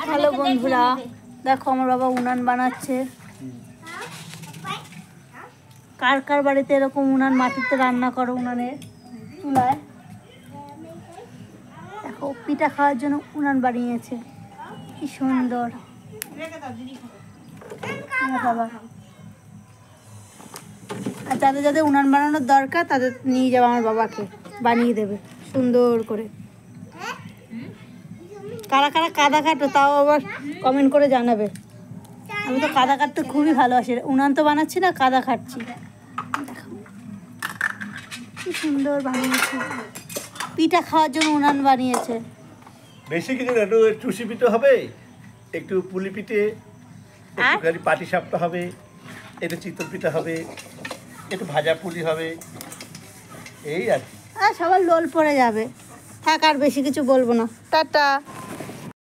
Hello বন্ধুরা, দেখো আমার বাবা উনান বানাচ্ছে। কার কার বাড়িতে এরকম উনান, মাটিতে রান্না করো উনানে চুলায়? দেখো পিঠা খাওয়ার জন্য উনান বানিয়েছে, কি সুন্দর। বাবা, আর যাদের যাদের উনান বানানোর দরকার তাদের নিয়ে যাবো, আমার বাবাকে বানিয়ে দেবে সুন্দর করে। কারা কারা কাদা কাটো তাও আবার কমেন্ট করে জানাবে। আমি তো কাদা কাটতে খুবই ভালোবাসি, উনান তো বানাচ্ছি না, কাদা কাটছি। কি সুন্দর বানিয়েছে, পিঠা খাওয়ার জন্য উনান বানিয়েছে। বেশি কিছু না, একটু চুষি পিঠে হবে, একটু পুলি পিঠে, একটু পাটি সাপটা হবে, একটু চিতল পিঠা হবে, একটু ভাজা পুলি হবে, এই আর কি। সবার লোল পড়ে যাবে। থাক, আর বেশি কিছু বলবো না, টাটা।